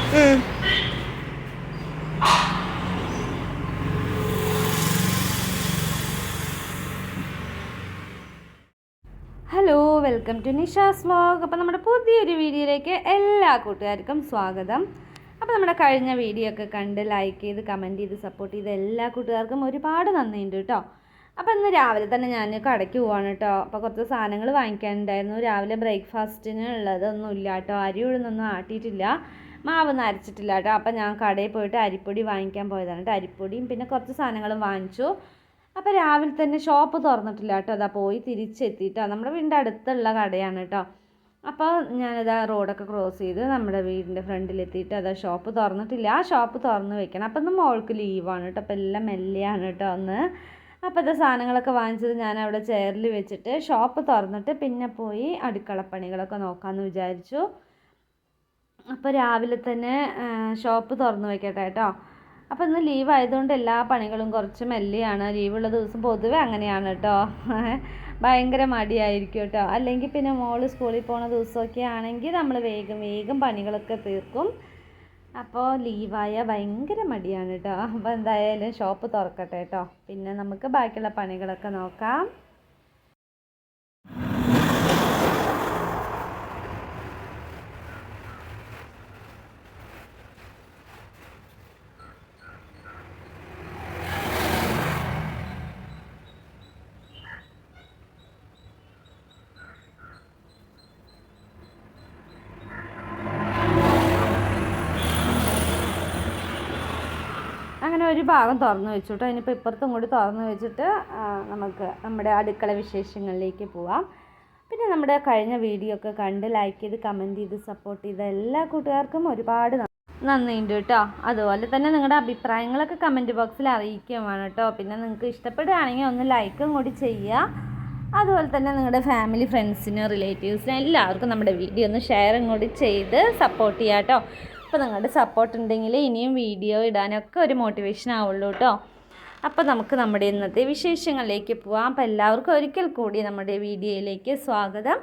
Hello, welcome to Nisha's vlog. അപ്പോൾ നമ്മുടെ പുതിയൊരു വീഡിയോയിലേക്ക് എല്ലാ കൂട്ടുകാർക്കും സ്വാഗതം. അപ്പോൾ നമ്മുടെ കഴിഞ്ഞ വീഡിയോ ഒക്കെ കണ്ട് ലൈക്ക് ചെയ്ത് കമൻറ്റ് ചെയ്ത് സപ്പോർട്ട് ചെയ്ത് എല്ലാ കൂട്ടുകാർക്കും ഒരുപാട് നന്ദിയുണ്ട് കേട്ടോ. അപ്പോൾ ഇന്ന് രാവിലെ തന്നെ ഞാൻ കടയ്ക്ക് പോവാണ് കേട്ടോ. അപ്പോൾ കുറച്ച് സാധനങ്ങൾ വാങ്ങിക്കാനുണ്ടായിരുന്നു. രാവിലെ ബ്രേക്ക്ഫാസ്റ്റിന് ഉള്ളതൊന്നും ഇല്ല കേട്ടോ. അരി ഉഴുന്നൊന്നും ആട്ടിയിട്ടില്ല, മാവൊന്നും അരച്ചിട്ടില്ല കേട്ടോ. അപ്പോൾ ഞാൻ കടയിൽ പോയിട്ട് അരിപ്പൊടി വാങ്ങിക്കാൻ പോയതാണ് കേട്ടോ. അരിപ്പൊടിയും പിന്നെ കുറച്ച് സാധനങ്ങളും വാങ്ങിച്ചു. അപ്പോൾ രാവിലെ തന്നെ ഷോപ്പ് തുറന്നിട്ടില്ല കേട്ടോ. അതാ പോയി തിരിച്ചെത്തിയിട്ടോ. നമ്മുടെ വീടിൻ്റെ അടുത്തുള്ള കടയാണ് കേട്ടോ. അപ്പോൾ ഞാനിതാ റോഡൊക്കെ ക്രോസ് ചെയ്ത് നമ്മുടെ വീടിൻ്റെ ഫ്രണ്ടിലെത്തിയിട്ട് അതാ ഷോപ്പ് തുറന്നിട്ടില്ല. ആ ഷോപ്പ് തുറന്ന് വെക്കണം. അപ്പോൾ ഇന്ന് മോൾക്ക് ലീവാണ് കേട്ടോ. അപ്പോൾ എല്ലാം മെല്ലെയാണ് കേട്ടോ ഒന്ന്. അപ്പോൾ ഇത് സാധനങ്ങളൊക്കെ വാങ്ങിച്ചത് ഞാൻ അവിടെ ചെയറിൽ വെച്ചിട്ട് ഷോപ്പ് തുറന്നിട്ട് പിന്നെ പോയി അടുക്കളപ്പണികളൊക്കെ നോക്കാമെന്ന് വിചാരിച്ചു. അപ്പോൾ രാവിലെ തന്നെ ഷോപ്പ് തുറന്ന് വെക്കട്ടെ കേട്ടോ. അപ്പോൾ ഇന്ന് ലീവ് ആയതുകൊണ്ട് എല്ലാ പണികളും കുറച്ച് മെല്ലെയാണ്. ലീവുള്ള ദിവസം പൊതുവെ അങ്ങനെയാണ് കേട്ടോ. ഭയങ്കര മടിയായിരിക്കും കേട്ടോ. അല്ലെങ്കിൽ പിന്നെ മോള് സ്കൂളിൽ പോണ ദിവസമൊക്കെ ആണെങ്കിൽ നമ്മൾ വേഗം പണികളൊക്കെ തീർക്കും. അപ്പോൾ ലീവായ ഭയങ്കര മടിയാണ് കേട്ടോ. അപ്പോൾ എന്തായാലും ഷോപ്പ് തുറക്കട്ടെ കേട്ടോ. പിന്നെ നമുക്ക് ബാക്കിയുള്ള പണികളൊക്കെ നോക്കാം. അങ്ങനെ ഒരു ഭാഗം തുറന്ന് വെച്ചു കേട്ടോ. ഇനിയിപ്പോൾ ഇപ്പുറത്തും കൂടി തുറന്ന് വെച്ചിട്ട് നമുക്ക് നമ്മുടെ അടുക്കള വിശേഷങ്ങളിലേക്ക് പോവാം. പിന്നെ നമ്മുടെ കഴിഞ്ഞ വീഡിയോ ഒക്കെ കണ്ട് ലൈക്ക് ചെയ്ത് കമൻറ്റ് ചെയ്ത് സപ്പോർട്ട് ചെയ്ത എല്ലാ കൂട്ടുകാർക്കും ഒരുപാട് നന്ദിയുണ്ട് കേട്ടോ. അതുപോലെ തന്നെ നിങ്ങളുടെ അഭിപ്രായങ്ങളൊക്കെ കമൻറ്റ് ബോക്സിൽ അറിയിക്കുകയും വേണം കേട്ടോ. പിന്നെ നിങ്ങൾക്ക് ഇഷ്ടപ്പെടുകയാണെങ്കിൽ ഒന്ന് ലൈക്കും കൂടി ചെയ്യുക. അതുപോലെ തന്നെ നിങ്ങളുടെ ഫാമിലി ഫ്രണ്ട്സിന് റിലേറ്റീവ്സിന് എല്ലാവർക്കും നമ്മുടെ വീഡിയോ ഒന്ന് ഷെയറും കൂടി ചെയ്ത് സപ്പോർട്ട് ചെയ്യുക കേട്ടോ. അപ്പോൾ നിങ്ങളുടെ സപ്പോർട്ട് ഉണ്ടെങ്കിൽ ഇനിയും വീഡിയോ ഇടാനൊക്കെ ഒരു മോട്ടിവേഷൻ ആവുള്ളൂ കേട്ടോ. അപ്പോൾ നമുക്ക് നമ്മുടെ ഇന്നത്തെ വിശേഷങ്ങളിലേക്ക് പോവാം. അപ്പോൾ എല്ലാവർക്കും ഒരിക്കൽ കൂടി നമ്മുടെ വീഡിയോയിലേക്ക് സ്വാഗതം.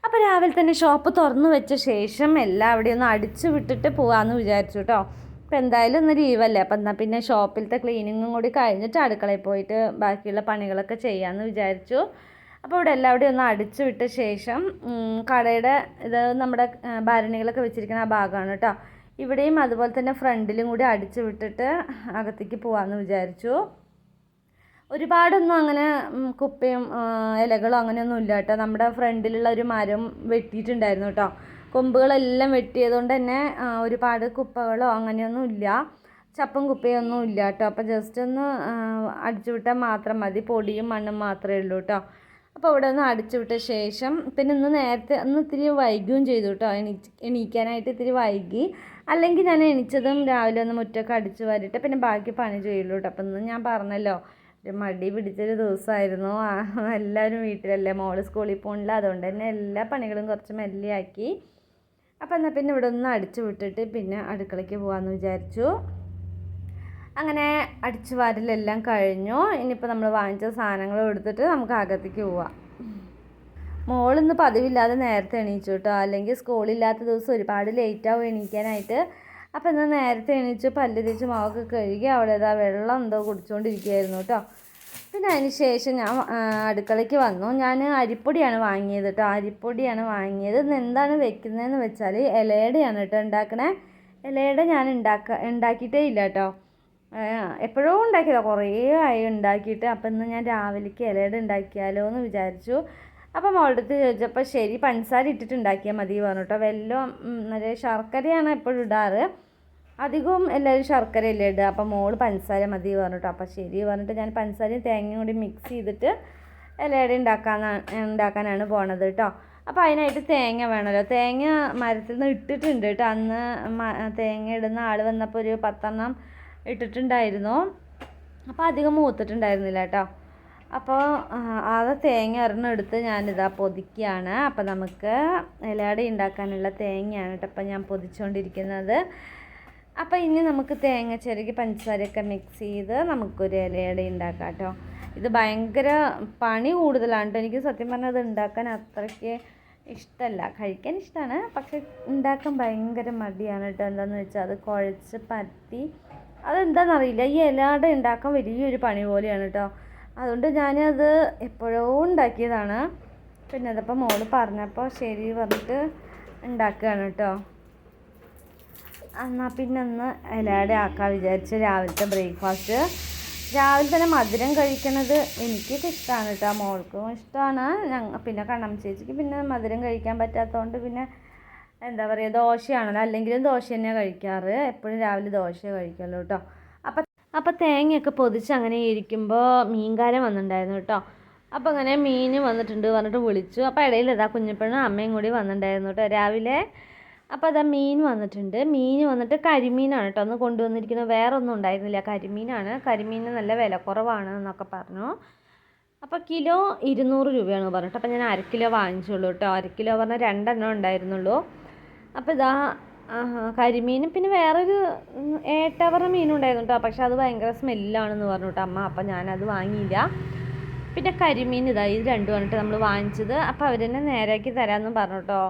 അപ്പോൾ രാവിലെ തന്നെ ഷോപ്പ് തുറന്നു വെച്ച ശേഷം എല്ലാവിടെയും ഒന്ന് അടിച്ചു വിട്ടിട്ട് പോകാമെന്ന് വിചാരിച്ചു കേട്ടോ. അപ്പോൾ എന്തായാലും ഒന്ന് ലീവല്ലേ. അപ്പോൾ എന്നാൽ പിന്നെ ഷോപ്പിലത്തെ ക്ലീനിങ്ങും കൂടി കഴിഞ്ഞിട്ട് അടുക്കളയിൽ പോയിട്ട് ബാക്കിയുള്ള പണികളൊക്കെ ചെയ്യാമെന്ന് വിചാരിച്ചു. അപ്പോൾ ഇവിടെ എല്ലാവിടെയും ഒന്ന് അടിച്ചു വിട്ട ശേഷം കടയുടെ ഇത് നമ്മുടെ ഭരണികളൊക്കെ വെച്ചിരിക്കുന്ന ആ ഭാഗമാണ് കേട്ടോ. ഇവിടെയും അതുപോലെ തന്നെ ഫ്രണ്ടിലും കൂടി അടിച്ചു വിട്ടിട്ട് അകത്തേക്ക് പോകാമെന്ന് വിചാരിച്ചു. ഒരുപാടൊന്നും അങ്ങനെ കുപ്പയും ഇലകളോ അങ്ങനെയൊന്നും ഇല്ല കേട്ടോ. നമ്മുടെ ഫ്രണ്ടിലുള്ള ഒരു മരം വെട്ടിയിട്ടുണ്ടായിരുന്നു കേട്ടോ. കൊമ്പുകളെല്ലാം വെട്ടിയതുകൊണ്ട് തന്നെ ഒരുപാട് കുപ്പകളോ അങ്ങനെയൊന്നും ഇല്ല, ചപ്പും കുപ്പയൊന്നും ഇല്ല കേട്ടോ. അപ്പോൾ ജസ്റ്റ് ഒന്ന് അടിച്ചു വിട്ടാൽ മാത്രം മതി. പൊടിയും മണ്ണും മാത്രമേ ഉള്ളൂ കേട്ടോ. അപ്പോൾ ഇവിടെ ഒന്ന് അടിച്ചു വിട്ട ശേഷം പിന്നെ ഇന്ന് ഇത്തിരി വൈകുകയും ചെയ്തു കേട്ടോ. എണീക്കാനായിട്ട് ഇത്തിരി വൈകി. അല്ലെങ്കിൽ ഞാൻ എണീച്ചതും രാവിലെ ഒന്ന് മുറ്റമൊക്കെ അടിച്ചു വാരിയിട്ട് പിന്നെ ബാക്കി പണി ചെയ്യുള്ളൂ കേട്ടോ. അപ്പം ഇന്ന് ഞാൻ പറഞ്ഞല്ലോ ഒരു മടി പിടിച്ചൊരു ദിവസമായിരുന്നു. എല്ലാവരും വീട്ടിലല്ലേ, മോള് സ്കൂളിൽ പോകണില്ല, അതുകൊണ്ട് തന്നെ എല്ലാ പണികളും കുറച്ച് മെല്ലെയാക്കി. അപ്പം എന്നാൽ പിന്നെ ഇവിടെ ഒന്ന് അടിച്ചു വിട്ടിട്ട് പിന്നെ അടുക്കളയ്ക്ക് പോകാമെന്ന് വിചാരിച്ചു. അങ്ങനെ അടിച്ചു വാരലെല്ലാം കഴിഞ്ഞു. ഇനിയിപ്പോൾ നമ്മൾ വാങ്ങിച്ച സാധനങ്ങൾ എടുത്തിട്ട് നമുക്ക് അകത്തേക്ക് പോവാം. മോളിന്ന് പതിവില്ലാതെ നേരത്തെ എണീച്ചു കേട്ടോ. അല്ലെങ്കിൽ സ്കൂളില്ലാത്ത ദിവസം ഒരുപാട് ലേറ്റാവും എണീക്കാനായിട്ട്. അപ്പോൾ ഇന്ന് നേരത്തെ എണീച്ച് പല്ല് തേച്ച് മുഖമൊക്കെ കഴുകി അവിടെ വെള്ളം എന്തോ കുടിച്ചുകൊണ്ടിരിക്കുകയായിരുന്നു കേട്ടോ. പിന്നെ അതിന് ശേഷം ഞാൻ അടുക്കളയ്ക്ക് വന്നു. ഞാൻ അരിപ്പൊടിയാണ് വാങ്ങിയത് കേട്ടോ. അരിപ്പൊടിയാണ് വാങ്ങിയത്. ഇന്ന് എന്താണ് വെക്കുന്നതെന്ന് വെച്ചാൽ ഇലയുടെയാണ് കേട്ടോ ഉണ്ടാക്കണേ. ഇലയുടെ ഞാൻ ഉണ്ടാക്കിയിട്ടേ ഇല്ല കേട്ടോ. എപ്പോഴോ ഉണ്ടാക്കിയതാണ്, കുറേ ആയി ഉണ്ടാക്കിയിട്ട്. അപ്പം ഇന്ന് ഞാൻ രാവിലേക്ക് ഇലയുടെ ഉണ്ടാക്കിയാലോ എന്ന് വിചാരിച്ചു. അപ്പം മോളുടെ അടുത്ത് ചോദിച്ചപ്പോൾ ശരി പഞ്ചസാര ഇട്ടിട്ട് ഉണ്ടാക്കിയാൽ മതി പറഞ്ഞു കേട്ടോ. വെല്ലം ശർക്കരയാണ് എപ്പോഴും ഇടാറ്. അധികവും എല്ലാവരും ശർക്കരയല്ലേ ഇടുക. അപ്പം മോള് പഞ്ചസാര മതി പറഞ്ഞു കേട്ടോ. അപ്പം ശരി പറഞ്ഞിട്ട് ഞാൻ പഞ്ചസാരയും തേങ്ങയും കൂടി മിക്സ് ചെയ്തിട്ട് ഇലയുടെ ഉണ്ടാക്കാനാണ് പോണത് കേട്ടോ. അപ്പോൾ അതിനായിട്ട് തേങ്ങ വേണമല്ലോ. തേങ്ങ മരത്തിൽ നിന്ന് ഇട്ടിട്ടുണ്ട് കേട്ടോ. അന്ന് തേങ്ങ ഇടുന്ന ആൾ വന്നപ്പോൾ ഒരു 10 ഇട്ടിട്ടുണ്ടായിരുന്നു. അപ്പോൾ അധികം മൂത്തിട്ടുണ്ടായിരുന്നില്ല കേട്ടോ. അപ്പോൾ അത് തേങ്ങ ഒരെണ്ണം ഞാനിതാ പൊതിക്കുകയാണ്. അപ്പോൾ നമുക്ക് ഇലയട ഉണ്ടാക്കാനുള്ള തേങ്ങയാണ് കേട്ടോ അപ്പോൾ ഞാൻ പൊതിച്ചുകൊണ്ടിരിക്കുന്നത്. അപ്പോൾ ഇനി നമുക്ക് തേങ്ങ ചിരകി പഞ്ചസാരയൊക്കെ മിക്സ് ചെയ്ത് നമുക്കൊരു ഇലയട ഉണ്ടാക്കാം കേട്ടോ. ഇത് ഭയങ്കര പണി കൂടുതലാണ് കേട്ടോ. എനിക്ക് സത്യം പറഞ്ഞാൽ അത് ഉണ്ടാക്കാൻ അത്രയ്ക്ക് ഇഷ്ടമല്ല. കഴിക്കാൻ ഇഷ്ടമാണ്, പക്ഷെ ഉണ്ടാക്കാൻ ഭയങ്കര മടിയാണ് കേട്ടോ. എന്താണെന്ന് വെച്ചാൽ അത് കുഴച്ച് പരത്തി അതെന്താണെന്നറിയില്ല, ഈ ഇലയുടെ ഉണ്ടാക്കാൻ വലിയൊരു പണി പോലെയാണ് കേട്ടോ. അതുകൊണ്ട് ഞാനത് എപ്പോഴോ ഉണ്ടാക്കിയതാണ്. പിന്നെ അതപ്പോൾ മോള് പറഞ്ഞപ്പോൾ ശരി പറഞ്ഞിട്ട് ഉണ്ടാക്കുകയാണ് കേട്ടോ. എന്നാൽ പിന്നെ ഒന്ന് ഇലയുടെ ആക്കാൻ വിചാരിച്ച് രാവിലത്തെ ബ്രേക്ക്ഫാസ്റ്റ്. രാവിലെ തന്നെ മധുരം കഴിക്കണത് എനിക്കൊക്കെ ഇഷ്ടമാണ് കേട്ടോ, മോൾക്കും ഇഷ്ടമാണ്. പിന്നെ കണ്ണം ചേച്ചിക്ക് പിന്നെ മധുരം കഴിക്കാൻ പറ്റാത്തതുകൊണ്ട് പിന്നെ എന്താ പറയുക, ദോശയാണല്ലോ, അല്ലെങ്കിലും ദോശ തന്നെയാണ് കഴിക്കാറ്. എപ്പോഴും രാവിലെ ദോശ കഴിക്കുമല്ലോ കേട്ടോ. അപ്പം തേങ്ങയൊക്കെ പൊതിച്ച് അങ്ങനെ ഇരിക്കുമ്പോൾ മീൻകാരൻ വന്നിട്ടുണ്ടായിരുന്നു കേട്ടോ. അപ്പോൾ അങ്ങനെ മീൻ വന്നിട്ടുണ്ട് പറഞ്ഞിട്ട് വിളിച്ചു. അപ്പോൾ ഇടയിൽ ഇതാ കുഞ്ഞിപ്പെണ്ണും അമ്മയും കൂടി വന്നിട്ടുണ്ടായിരുന്നു കേട്ടോ രാവിലെ. അപ്പോൾ അതാ മീൻ വന്നിട്ടുണ്ട്. മീൻ വന്നിട്ട് കരിമീനാണ് കേട്ടോ ഒന്ന് കൊണ്ടുവന്നിരിക്കുന്നത്, വേറെ ഒന്നും ഉണ്ടായിരുന്നില്ല, കരിമീനാണ്. കരിമീന് നല്ല വില കുറവാണ് എന്നൊക്കെ പറഞ്ഞു. അപ്പോൾ കിലോ 200 രൂപയാണ് പറഞ്ഞിട്ട്. അപ്പോൾ ഞാൻ 1/2 കിലോ വാങ്ങിച്ചുള്ളൂ കേട്ടോ. 1/2 കിലോ പറഞ്ഞാൽ 2 എണ്ണം ഉണ്ടായിരുന്നുള്ളൂ. അപ്പോൾ ഇതാ കരിമീനും പിന്നെ വേറൊരു ഏട്ടവറ മീനും ഉണ്ടായിരുന്നു കേട്ടോ. പക്ഷെ അത് ഭയങ്കര സ്മെല്ലാണെന്ന് പറഞ്ഞു കേട്ടോ അമ്മ. അപ്പോൾ ഞാനത് വാങ്ങിയില്ല. പിന്നെ കരിമീൻ ഇത് രണ്ടും പറഞ്ഞിട്ട് നമ്മൾ വാങ്ങിച്ചത്. അപ്പോൾ അവർ തന്നെ നേരാക്കി തരാമെന്ന് പറഞ്ഞു കേട്ടോ.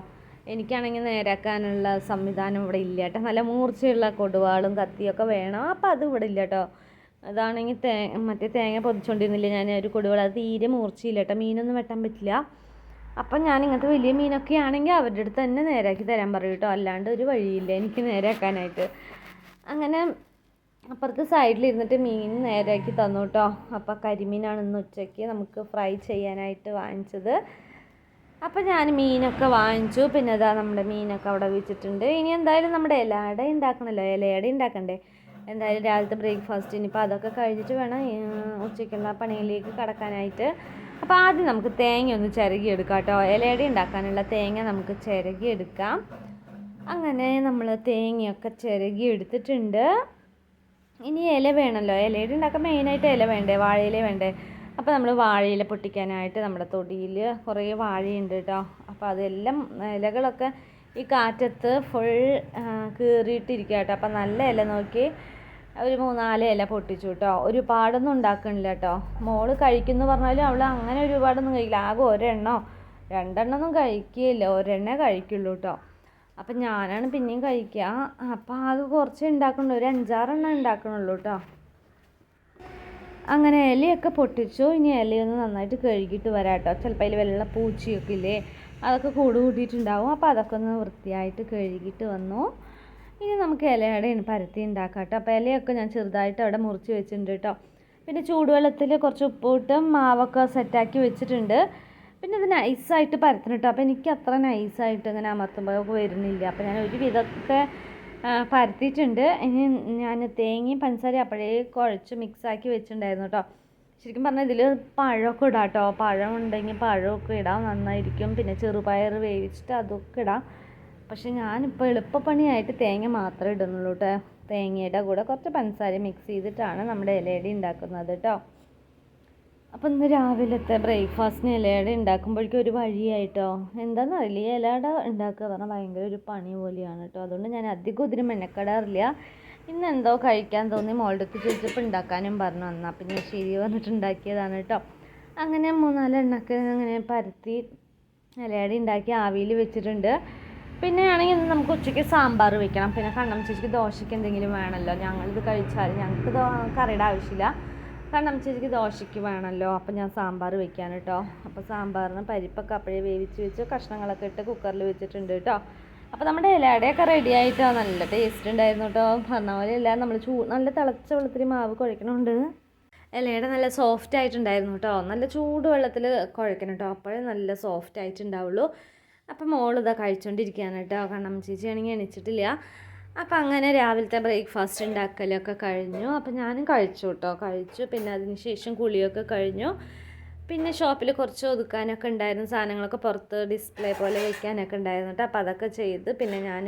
എനിക്കാണെങ്കിൽ നേരാക്കാനുള്ള സംവിധാനം ഇവിടെ ഇല്ല കേട്ടോ. നല്ല മൂർച്ചയുള്ള കൊടുവാളും കത്തിയൊക്കെ വേണം. അപ്പോൾ അത് ഇവിടെ ഇല്ല കേട്ടോ. അതാണെങ്കിൽ മറ്റേ തേങ്ങ പൊതിച്ചുകൊണ്ടിരുന്നില്ല ഞാൻ, ഒരു കൊടുവാൾ, അത് തീരെ മൂർച്ചയില്ല കേട്ടോ, മീനൊന്നും വെട്ടാൻ പറ്റില്ല. അപ്പം ഞാൻ ഇങ്ങനത്തെ വലിയ മീനൊക്കെ ആണെങ്കിൽ അവരുടെ അടുത്ത് തന്നെ നേരാക്കി തരാൻ പറയും കേട്ടോ. അല്ലാണ്ട് ഒരു വഴിയില്ല എനിക്ക് നേരാക്കാനായിട്ട്. അങ്ങനെ അപ്പുറത്തെ സൈഡിലിരുന്നിട്ട് മീൻ നേരാക്കി തന്നു കേട്ടോ. അപ്പോൾ കരിമീനാണ് ഇന്ന് ഉച്ചയ്ക്ക് നമുക്ക് ഫ്രൈ ചെയ്യാനായിട്ട് വാങ്ങിച്ചത്. അപ്പോൾ ഞാൻ മീനൊക്കെ വാങ്ങിച്ചു. പിന്നെ അതാ നമ്മുടെ മീനൊക്കെ അവിടെ വെച്ചിട്ടുണ്ട്. ഇനി എന്തായാലും നമ്മുടെ ഇലയട ഉണ്ടാക്കണമല്ലോ, ഇലയട ഉണ്ടാക്കണ്ടേ. എന്തായാലും രാവിലത്തെ ബ്രേക്ക്ഫാസ്റ്റ് ഇനിയിപ്പോൾ അതൊക്കെ കഴിഞ്ഞിട്ട് വേണം ഉച്ചയ്ക്കുള്ള പണിയിലേക്ക് കടക്കാനായിട്ട്. അപ്പോൾ ആദ്യം നമുക്ക് തേങ്ങ ഒന്ന് ചിരകിയെടുക്കാം കേട്ടോ. ഇലയട ഉണ്ടാക്കാനുള്ള തേങ്ങ നമുക്ക് ചിരകിയെടുക്കാം. അങ്ങനെ നമ്മൾ തേങ്ങയൊക്കെ ചിരകി എടുത്തിട്ടുണ്ട്. ഇനി ഇല വേണമല്ലോ, ഇലയട ഉണ്ടാക്കാൻ മെയിനായിട്ട് ഇല വേണ്ടേ, വാഴയില വേണ്ടേ. അപ്പോൾ നമ്മൾ വാഴയില പൊട്ടിക്കാനായിട്ട് നമ്മുടെ തൊടിയിൽ കുറേ വാഴയുണ്ട് കേട്ടോ. അപ്പോൾ അതെല്ലാം ഇലകളൊക്കെ ഈ കാറ്റത്ത് ഫുൾ കീറിയിട്ടിരിക്കുക കേട്ടോ. അപ്പോൾ നല്ല ഇല നോക്കി ഒരു 3-4 ഇല പൊട്ടിച്ചു കേട്ടോ. ഒരുപാടൊന്നും ഉണ്ടാക്കണില്ല കേട്ടോ. മോള് കഴിക്കുന്നു പറഞ്ഞാലും അവൾ അങ്ങനെ ഒരുപാടൊന്നും കഴിക്കില്ല. ആകെ 1 എണ്ണോ 2 എണ്ണമൊന്നും കഴിക്കുകയില്ല, 1 എണ്ണേ കഴിക്കുള്ളൂ കേട്ടോ. അപ്പം ഞാനാണ് പിന്നെയും കഴിക്കുക. അപ്പം ആകെ കുറച്ച് ഉണ്ടാക്കണുള്ളൂ, ഒരു 5-6 എണ്ണം ഉണ്ടാക്കണുള്ളൂ കേട്ടോ. അങ്ങനെ ഇലയൊക്കെ പൊട്ടിച്ചു. ഇനി ഇലയൊന്ന് നന്നായിട്ട് കഴുകിയിട്ട് വരാം കേട്ടോ. ചിലപ്പോൾ അതിൽ വെള്ള പൂച്ചയൊക്കെ ഇല്ലേ, അതൊക്കെ കൂട്ടിയിട്ടുണ്ടാവും. അപ്പോൾ അതൊക്കെ ഒന്ന് വൃത്തിയായിട്ട് കഴുകിയിട്ട് വന്നു. ഇനി നമുക്ക് ഇലയുടെ പരത്തി ഉണ്ടാക്കാം കേട്ടോ. അപ്പോൾ ഇലയൊക്കെ ഞാൻ ചെറുതായിട്ട് അവിടെ മുറിച്ച് വെച്ചിട്ടുണ്ട് കേട്ടോ. പിന്നെ ചൂടുവെള്ളത്തിൽ കുറച്ച് ഉപ്പിട്ട് മാവൊക്കെ സെറ്റാക്കി വെച്ചിട്ടുണ്ട്. പിന്നെ ഇത് നൈസായിട്ട് പരത്തണം കേട്ടോ. അപ്പോൾ എനിക്ക് അത്ര നൈസായിട്ട് ഇങ്ങനെ അമർത്തുമ്പോൾ വരുന്നില്ല. അപ്പോൾ ഞാൻ ഒരു വിധമൊക്കെ പരത്തിയിട്ടുണ്ട്. ഇനി ഞാൻ തേങ്ങയും പഞ്ചസാരയും അപ്പോഴേ കുഴച്ച് മിക്സാക്കി വെച്ചിട്ടുണ്ടായിരുന്നു കേട്ടോ. ശരിക്കും പറഞ്ഞാൽ ഇതിൽ പഴമൊക്കെ ഇടാം കേട്ടോ. പഴം ഉണ്ടെങ്കിൽ പഴമൊക്കെ ഇടാം, നന്നായിരിക്കും. പിന്നെ ചെറുപയർ വേവിച്ചിട്ട് അതൊക്കെ ഇടാം. പക്ഷെ ഞാനിപ്പോൾ എളുപ്പപ്പണിയായിട്ട് തേങ്ങ മാത്രമേ ഇടുന്നുള്ളൂ കേട്ടോ. തേങ്ങയുടെ കൂടെ കുറച്ച് പഞ്ചസാര മിക്സ് ചെയ്തിട്ടാണ് നമ്മുടെ ഇലയട ഉണ്ടാക്കുന്നത് കേട്ടോ. അപ്പം ഇന്ന് രാവിലത്തെ ബ്രേക്ക്ഫാസ്റ്റിന് ഇലയട ഉണ്ടാക്കുമ്പോഴേക്കും ഒരു വഴിയായിട്ടോ. എന്താണെന്നറിയില്ല, ഈ ഇലയട ഉണ്ടാക്കുക പറഞ്ഞാൽ ഭയങ്കര ഒരു പണി പോലെയാണ് കേട്ടോ. അതുകൊണ്ട് ഞാൻ അധികം ഇതിന് മെനക്കെടാറില്ല. ഇന്ന് എന്തോ കഴിക്കാൻ തോന്നി, മോളുടെ അടുത്ത് ചോദിച്ചപ്പോൾ ഉണ്ടാക്കാനും പറഞ്ഞു. എന്നാൽ പിന്നെ ശരി പറഞ്ഞിട്ട് ഉണ്ടാക്കിയതാണ് കേട്ടോ. അങ്ങനെ 3-4 എണ്ണൊക്കെ അങ്ങനെ പരത്തി ഇലയട ഉണ്ടാക്കി ആവിയിൽ വെച്ചിട്ടുണ്ട്. പിന്നെ ആണെങ്കിൽ നമുക്ക് ഉച്ചയ്ക്ക് സാമ്പാർ വെക്കണം. പിന്നെ കണ്ണം ചേച്ചിക്ക് ദോശയ്ക്ക് എന്തെങ്കിലും വേണമല്ലോ, ഞങ്ങളിത് കഴിച്ചാൽ ഞങ്ങൾക്ക് കറിയുടെ ആവശ്യമില്ല, കണ്ണം ചേച്ചിക്ക് ദോശയ്ക്ക് വേണമല്ലോ. അപ്പം ഞാൻ സാമ്പാർ വെക്കാൻ കേട്ടോ. അപ്പോൾ സാമ്പാറിന് പരിപ്പൊക്കെ അപ്പോഴേ വേവിച്ച് വെച്ച് കഷ്ണങ്ങളൊക്കെ ഇട്ട് കുക്കറിൽ വെച്ചിട്ടുണ്ട് കേട്ടോ. അപ്പോൾ നമ്മുടെ ഇലയടയൊക്കെ റെഡി ആയിട്ടോ. നല്ല ടേസ്റ്റ് ഉണ്ടായിരുന്നു കേട്ടോ. പറഞ്ഞ പോലെ എല്ലാം നമ്മൾ നല്ല തിളച്ച വെള്ളത്തിൽ മാവ് കുഴക്കണമുണ്ട്. ഇലയട നല്ല സോഫ്റ്റ് ആയിട്ടുണ്ടായിരുന്നു കേട്ടോ. നല്ല ചൂട് വെള്ളത്തിൽ കുഴക്കണം കേട്ടോ, അപ്പോഴേ നല്ല സോഫ്റ്റ് ആയിട്ടുണ്ടാവുള്ളൂ. അപ്പം മോളിതാ കഴിച്ചുകൊണ്ടിരിക്കുകയാണ് കേട്ടോ. കണ്ണം ചേച്ചി ആണെങ്കിൽ എണിച്ചിട്ടില്ല. അപ്പം അങ്ങനെ രാവിലത്തെ ബ്രേക്ക്ഫാസ്റ്റ് ഉണ്ടാക്കലൊക്കെ കഴിഞ്ഞു. അപ്പം ഞാനും കഴിച്ചു കേട്ടോ, കഴിച്ചു. പിന്നെ അതിന് ശേഷം കുളിയൊക്കെ കഴിഞ്ഞു. പിന്നെ ഷോപ്പിൽ കുറച്ച് ഒതുക്കാനൊക്കെ ഉണ്ടായിരുന്നു, സാധനങ്ങളൊക്കെ പുറത്ത് ഡിസ്പ്ലേ പോലെ വെക്കാനൊക്കെ ഉണ്ടായിരുന്നു കേട്ടോ. അപ്പോൾ അതൊക്കെ ചെയ്ത് പിന്നെ ഞാൻ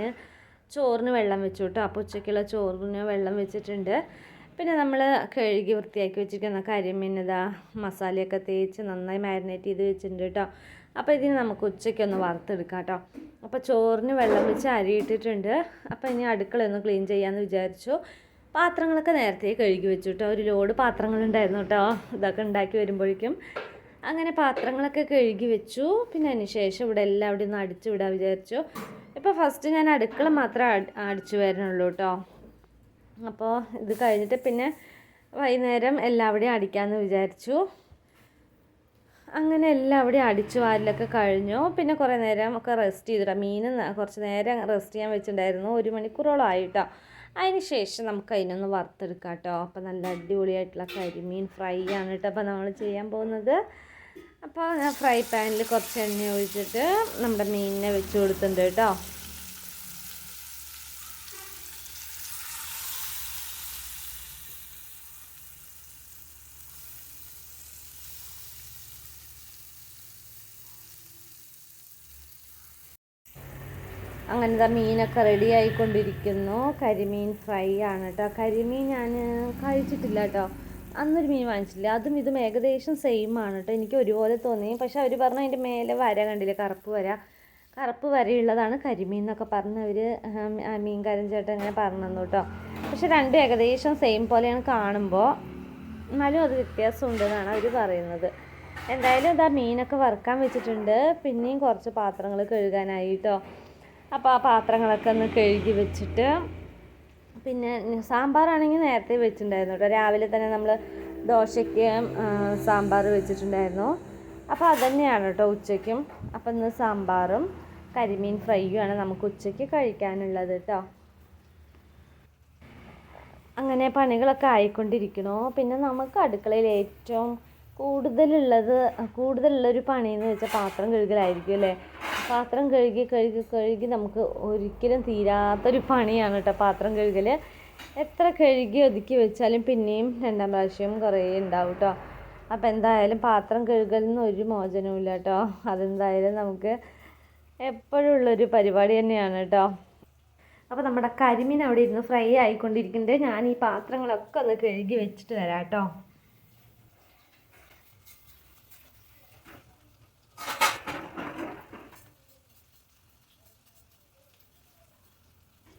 ചോറിന് വെള്ളം വെച്ചു കേട്ടോ. അപ്പോൾ ഉച്ചയ്ക്കുള്ള ചോറിന് വെള്ളം വെച്ചിട്ടുണ്ട്. പിന്നെ നമ്മൾ കഴുകി വൃത്തിയാക്കി വെച്ചിരിക്കുന്ന കരിമീൻ ഇതാ മസാലയൊക്കെ തേച്ച് നന്നായി മാരിനേറ്റ് ചെയ്ത് വെച്ചിട്ടുണ്ട് കേട്ടോ. അപ്പോൾ ഇതിന് നമുക്ക് ഉച്ചയ്ക്കൊന്ന് വറുത്തെടുക്കാം കേട്ടോ. അപ്പോൾ ചോറിന് വെള്ളം വെച്ച് അരി ഇട്ടിട്ടുണ്ട്. അപ്പോൾ ഇനി അടുക്കളയൊന്ന് ക്ലീൻ ചെയ്യാമെന്ന് വിചാരിച്ചു. പാത്രങ്ങളൊക്കെ നേരത്തെ കഴുകി വെച്ചു കേട്ടോ. ഒരു ലോഡ് പാത്രങ്ങളുണ്ടായിരുന്നു കേട്ടോ ഇതൊക്കെ ഉണ്ടാക്കി വരുമ്പോഴേക്കും. അങ്ങനെ പാത്രങ്ങളൊക്കെ കഴുകി വെച്ചു. പിന്നെ അതിന് ശേഷം ഇവിടെ എല്ലാം അവിടെ നിന്ന് അടിച്ചു വിടാൻ വിചാരിച്ചു. ഇപ്പോൾ ഫസ്റ്റ് ഞാൻ അടുക്കള മാത്രമേ അടിച്ചു വരണുള്ളൂ കേട്ടോ. അപ്പോൾ ഇത് കഴിഞ്ഞിട്ട് പിന്നെ വൈകുന്നേരം എല്ലാവിടെയും അടിക്കാമെന്ന് വിചാരിച്ചു. അങ്ങനെ എല്ലാവിടെയും അടിച്ചു വാരലൊക്കെ കഴിഞ്ഞു. പിന്നെ കുറേ നേരം ഒക്കെ റെസ്റ്റ് ചെയ്തിട്ടാണ്. മീൻ കുറച്ച് നേരം റെസ്റ്റ് ചെയ്യാൻ വെച്ചിട്ടുണ്ടായിരുന്നു. 1 മണിക്കൂറോളം ആയിട്ടോ. അതിന് ശേഷം നമുക്ക് അതിനൊന്ന് വറുത്തെടുക്കാം കേട്ടോ. അപ്പോൾ നല്ല അടിപൊളിയായിട്ടുള്ള കരിമീൻ ഫ്രൈ ആണ് കേട്ടോ അപ്പോൾ നമ്മൾ ചെയ്യാൻ പോകുന്നത്. അപ്പോൾ ഞാൻ ഫ്രൈ പാനിൽ കുറച്ച് എണ്ണ ഒഴിച്ചിട്ട് നമ്മുടെ മീനിനെ വെച്ച് കൊടുത്തിട്ടുണ്ട് കേട്ടോ. അങ്ങനെ ഇതാ മീനൊക്കെ റെഡി ആയിക്കൊണ്ടിരിക്കുന്നു. കരിമീൻ ഫ്രൈ ആണ് കേട്ടോ. കരിമീൻ ഞാൻ കഴിച്ചിട്ടില്ല കേട്ടോ. അന്നൊരു മീൻ വാങ്ങിച്ചില്ല. അതും ഇതും ഏകദേശം സെയിം ആണ് കേട്ടോ. എനിക്ക് ഒരുപോലെ തോന്നി. പക്ഷെ അവർ പറഞ്ഞു അതിൻ്റെ മേലെ വര കണ്ടില്ലേ, കറുപ്പ് വരയുള്ളതാണ് കരിമീൻ എന്നൊക്കെ പറഞ്ഞവർ മീൻകാരൻ ചേട്ടൻ ഇങ്ങനെ പറഞ്ഞു കേട്ടോ. പക്ഷെ രണ്ടും ഏകദേശം സെയിം പോലെയാണ് കാണുമ്പോൾ, എന്നാലും അത് വ്യത്യാസമുണ്ടെന്നാണ് അവർ പറയുന്നത്. എന്തായാലും ഇതാ മീനൊക്കെ വറുക്കാൻ വെച്ചിട്ടുണ്ട്. പിന്നെയും കുറച്ച് പാത്രങ്ങൾ കഴുകാനായി കേട്ടോ. അപ്പോൾ ആ പാത്രങ്ങളൊക്കെ ഒന്ന് കഴുകി വെച്ചിട്ട്, പിന്നെ സാമ്പാറാണെങ്കിൽ നേരത്തെ വെച്ചിട്ടുണ്ടായിരുന്നു കേട്ടോ. രാവിലെ തന്നെ നമ്മൾ ദോശയ്ക്ക് സാമ്പാർ വെച്ചിട്ടുണ്ടായിരുന്നു. അപ്പോൾ അതുതന്നെയാണ് കേട്ടോ ഉച്ചയ്ക്കും. അപ്പോൾ ഇന്ന് സാമ്പാറും കരിമീൻ ഫ്രൈയുമാണ് നമുക്ക് ഉച്ചയ്ക്ക് കഴിക്കാനുള്ളത് കേട്ടോ. അങ്ങനെ പണികളൊക്കെ ആയിക്കൊണ്ടിരിക്കണു. പിന്നെ നമുക്ക് അടുക്കളയിൽ ഏറ്റവും കൂടുതലുള്ളൊരു പണിയെന്ന് വെച്ചാൽ പാത്രം കഴുകലായിരിക്കും അല്ലേ. പാത്രം കഴുകി നമുക്ക് ഒരിക്കലും തീരാത്തൊരു പണിയാണ് കേട്ടോ പാത്രം കഴുകൽ. എത്ര കഴുകി ഒതുക്കി വെച്ചാലും പിന്നെയും 2ാം പ്രാവശ്യം കുറേ ഉണ്ടാവും കേട്ടോ. അപ്പോൾ എന്തായാലും പാത്രം കഴുകലിൽ നിന്ന് ഒരു മോചനവും ഇല്ല കേട്ടോ. അതെന്തായാലും നമുക്ക് എപ്പോഴും ഉള്ളൊരു പരിപാടി തന്നെയാണ് കേട്ടോ. അപ്പോൾ നമ്മുടെ കരിമീൻ അവിടെ ഇരുന്ന് ഫ്രൈ ആയിക്കൊണ്ടിരിക്കുന്നുണ്ട്. ഞാൻ ഈ പാത്രങ്ങളൊക്കെ ഒന്ന് കഴുകി വെച്ചിട്ട് വരാം കേട്ടോ.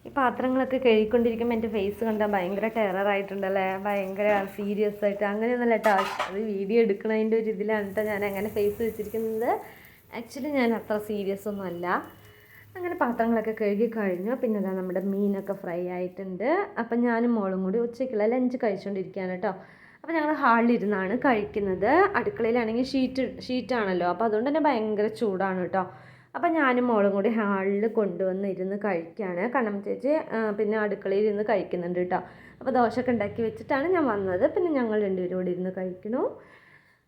ഈ പാത്രങ്ങളൊക്കെ കഴുകിക്കൊണ്ടിരിക്കുമ്പോൾ എൻ്റെ ഫേസ് കണ്ടാൽ ഭയങ്കര ടെററായിട്ടുണ്ടല്ലേ, ഭയങ്കര സീരിയസ് ആയിട്ട്. അങ്ങനെയൊന്നുമല്ല കേട്ടോ. അത് വീഡിയോ എടുക്കുന്നതിൻ്റെ ഒരു ഇതിലാണ് കേട്ടോ ഞാൻ അങ്ങനെ ഫേസ് വെച്ചിരിക്കുന്നത്. ആക്ച്വലി ഞാൻ അത്ര സീരിയസ് ഒന്നും അല്ല. അങ്ങനെ പാത്രങ്ങളൊക്കെ കഴുകി കഴിഞ്ഞു. പിന്നെ അതാ നമ്മുടെ മീനൊക്കെ ഫ്രൈ ആയിട്ടുണ്ട്. അപ്പം ഞാനും മോളും കൂടി ഉച്ചയ്ക്കുള്ള ലഞ്ച് കഴിച്ചുകൊണ്ടിരിക്കുകയാണ് കേട്ടോ. അപ്പോൾ ഞങ്ങൾ ഹാളിലിരുന്നാണ് കഴിക്കുന്നത്. അടുക്കളയിലാണെങ്കിൽ ഷീറ്റാണല്ലോ, അപ്പോൾ അതുകൊണ്ട് തന്നെ ഭയങ്കര ചൂടാണ് കേട്ടോ. അപ്പം ഞാനും മോളും കൂടി ഹാളിൽ കൊണ്ടുവന്ന് ഇരുന്ന് കഴിക്കുകയാണ്. കണ്ണം ചേച്ചി പിന്നെ അടുക്കളയിൽ ഇരുന്ന് കഴിക്കുന്നുണ്ട് കേട്ടോ. അപ്പോൾ ദോശയൊക്കെ ഉണ്ടാക്കി വെച്ചിട്ടാണ് ഞാൻ വന്നത്. പിന്നെ ഞങ്ങൾ രണ്ടുപേരും കൂടി ഇരുന്ന് കഴിക്കണു.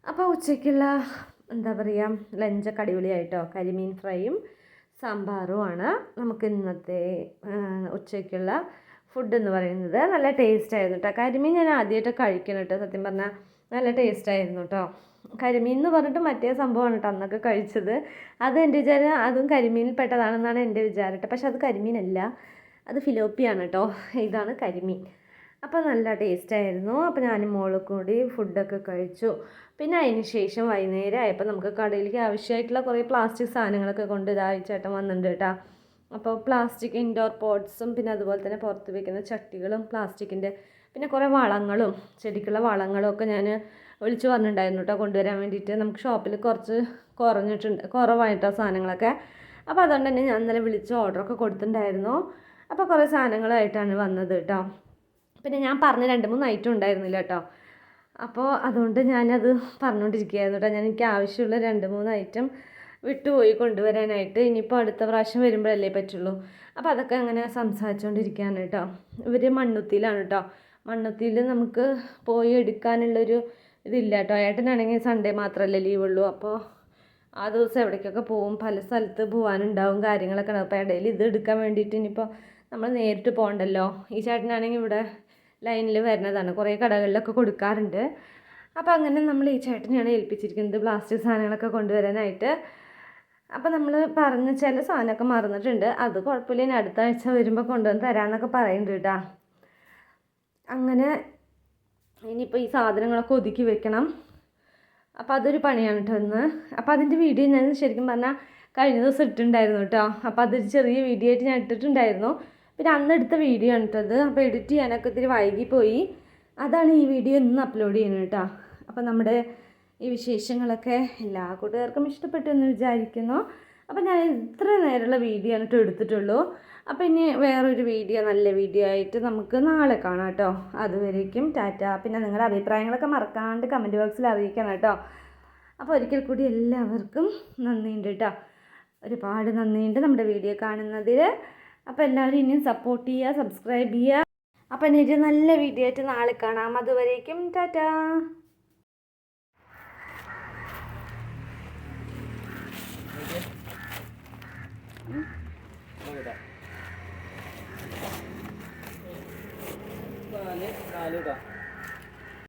അപ്പോൾ ഉച്ചയ്ക്കുള്ള എന്താ പറയുക ലഞ്ചൊക്കെ അടിപൊളിയായിട്ടോ. കരിമീൻ ഫ്രൈയും സാമ്പാറുമാണ് നമുക്ക് ഇന്നത്തെ ഉച്ചയ്ക്കുള്ള ഫുഡ് എന്ന് പറയുന്നത്. നല്ല ടേസ്റ്റ് ആയിരുന്നു കേട്ടോ. കരിമീൻ ഞാൻ ആദ്യമായിട്ട് കഴിക്കണം കേട്ടോ. സത്യം പറഞ്ഞാൽ നല്ല ടേസ്റ്റ് ആയിരുന്നു കേട്ടോ. കരിമീൻ എന്ന് പറഞ്ഞിട്ട് മറ്റേ സംഭവമാണ് കേട്ടോ അന്നൊക്കെ കഴിച്ചത്. അത് എൻ്റെ വിചാരം അതും കരിമീനിൽ പെട്ടതാണെന്നാണ് എൻ്റെ വിചാരം കേട്ടോ. പക്ഷെ അത് കരിമീനല്ല, അത് ഫിലോപ്പിയാണ് കേട്ടോ. ഇതാണ് കരിമീൻ. അപ്പോൾ നല്ല ടേസ്റ്റായിരുന്നു. അപ്പോൾ ഞാനും മോളും കൂടി ഫുഡൊക്കെ കഴിച്ചു. പിന്നെ അതിന് ശേഷം വൈകുന്നേരം ആയപ്പോൾ നമുക്ക് കടയിലേക്ക് ആവശ്യമായിട്ടുള്ള കുറേ പ്ലാസ്റ്റിക് സാധനങ്ങളൊക്കെ കൊണ്ട് ഇതായി ചേട്ടൻ വന്നിട്ടുണ്ട് കേട്ടോ. അപ്പോൾ പ്ലാസ്റ്റിക് ഇൻഡോർ പോട്ട്സും പിന്നെ അതുപോലെ തന്നെ പുറത്ത് വയ്ക്കുന്ന ചട്ടികളും പ്ലാസ്റ്റിക്കിൻ്റെ പിന്നെ കുറേ വളങ്ങളും ചെടിക്കുള്ള വളങ്ങളും ഒക്കെ ഞാൻ വിളിച്ച് പറഞ്ഞിട്ടുണ്ടായിരുന്നു കേട്ടോ കൊണ്ടുവരാൻ വേണ്ടിയിട്ട്. നമുക്ക് ഷോപ്പിൽ കുറച്ച് കുറവായിട്ടോ സാധനങ്ങളൊക്കെ. അപ്പോൾ അതുകൊണ്ട് തന്നെ ഞാൻ ഇന്നലെ വിളിച്ച് ഓർഡറൊക്കെ കൊടുത്തിട്ടുണ്ടായിരുന്നു. അപ്പോൾ കുറേ സാധനങ്ങളായിട്ടാണ് വന്നത് കേട്ടോ. പിന്നെ ഞാൻ പറഞ്ഞ 2-3 ഐറ്റം ഉണ്ടായിരുന്നില്ല കേട്ടോ. അപ്പോൾ അതുകൊണ്ട് ഞാനത് പറഞ്ഞുകൊണ്ടിരിക്കുകയായിരുന്നു കേട്ടോ. എനിക്ക് ആവശ്യമുള്ള 2-3 ഐറ്റം വിട്ടുപോയി കൊണ്ടുവരാനായിട്ട്. ഇനിയിപ്പോൾ അടുത്ത പ്രാവശ്യം വരുമ്പോഴല്ലേ പറ്റുള്ളൂ. അപ്പോൾ അതൊക്കെ അങ്ങനെ സംസാരിച്ചുകൊണ്ടിരിക്കുകയാണ് കേട്ടോ. ഇവർ മണ്ണുത്തിയിലാണ് കേട്ടോ. മണ്ണുത്തിയിൽ നമുക്ക് പോയി എടുക്കാനുള്ളൊരു ഇതില്ല കേട്ടോ. ഏട്ടനാണെങ്കിൽ സൺഡേ മാത്രമല്ലേ ലീവുള്ളൂ. അപ്പോൾ ആ ദിവസം എവിടേക്കൊക്കെ പോവും, പല സ്ഥലത്ത് പോകാനുണ്ടാവും, കാര്യങ്ങളൊക്കെ ഉണ്ടാവും. അപ്പോൾ ഇടയിൽ ഇത് എടുക്കാൻ വേണ്ടിയിട്ട് ഇനിയിപ്പോൾ നമ്മൾ നേരിട്ട് പോകണ്ടല്ലോ. ഈ ചേട്ടനാണെങ്കിൽ ഇവിടെ ലൈനിൽ വരുന്നതാണ്, കുറേ കടകളിലൊക്കെ കൊടുക്കാറുണ്ട്. അപ്പോൾ അങ്ങനെ നമ്മൾ ഈ ചേട്ടനെയാണ് ഏൽപ്പിച്ചിരിക്കുന്നത് പ്ലാസ്റ്റിക് സാധനങ്ങളൊക്കെ കൊണ്ടുവരാനായിട്ട്. അപ്പോൾ നമ്മൾ പറഞ്ഞ ചില സാധനമൊക്കെ മറന്നിട്ടുണ്ട്. അത് കുഴപ്പമില്ല, ഇനി അടുത്ത ആഴ്ച വരുമ്പോൾ കൊണ്ടുവന്ന് തരാമെന്നൊക്കെ പറയുന്നുണ്ട് കേട്ടോ. അങ്ങനെ ഇനിയിപ്പോൾ ഈ സാധനങ്ങളൊക്കെ ഒതുക്കി വെക്കണം. അപ്പോൾ അതൊരു പണിയാണ് കേട്ടോ ഇന്ന്. അപ്പോൾ അതിൻ്റെ വീഡിയോ ഞാൻ ശരിക്കും പറഞ്ഞാൽ കഴിഞ്ഞ ദിവസം ഇട്ടിട്ടുണ്ടായിരുന്നു കേട്ടോ. അപ്പോൾ അതൊരു ചെറിയ വീഡിയോ ആയിട്ട് ഞാൻ ഇട്ടിട്ടുണ്ടായിരുന്നു. പിന്നെ അന്ന് എടുത്ത വീഡിയോ ആണ് കേട്ടോ അത്. അപ്പോൾ എഡിറ്റ് ചെയ്യാനൊക്കെ ഇത്തിരി വൈകിപ്പോയി. അതാണ് ഈ വീഡിയോ ഇന്ന് അപ്ലോഡ് ചെയ്യുന്നത് കേട്ടോ. അപ്പോൾ നമ്മുടെ ഈ വിശേഷങ്ങളൊക്കെ എല്ലാ കൂട്ടുകാർക്കും ഇഷ്ടപ്പെട്ടു എന്ന് വിചാരിക്കുന്നു. അപ്പോൾ ഞാൻ ഇത്ര നേരമുള്ള വീഡിയോ ആണ് എടുത്തിട്ടുള്ളൂ. അപ്പോൾ ഇനി വേറൊരു വീഡിയോ, നല്ല വീഡിയോ ആയിട്ട് നമുക്ക് നാളെ കാണാം കേട്ടോ. അതുവരേക്കും ടാറ്റ. പിന്നെ നിങ്ങളുടെ അഭിപ്രായങ്ങളൊക്കെ മറക്കാണ്ട് കമൻറ്റ് ബോക്സിൽ അറിയിക്കണം കേട്ടോ. അപ്പോൾ ഒരിക്കൽ കൂടി എല്ലാവർക്കും നന്ദിയുണ്ട് കേട്ടോ. ഒരുപാട് നന്ദിയുണ്ട് നമ്മുടെ വീഡിയോ കാണുന്നതിൽ. അപ്പോൾ എല്ലാവരും ഇനിയും സപ്പോർട്ട് ചെയ്യുക, സബ്സ്ക്രൈബ് ചെയ്യുക. അപ്പോൾ ഇനി ഒരു നല്ല വീഡിയോ ആയിട്ട് നാളെ കാണാം. അതുവരേക്കും ടാറ്റ. നാല് നാല്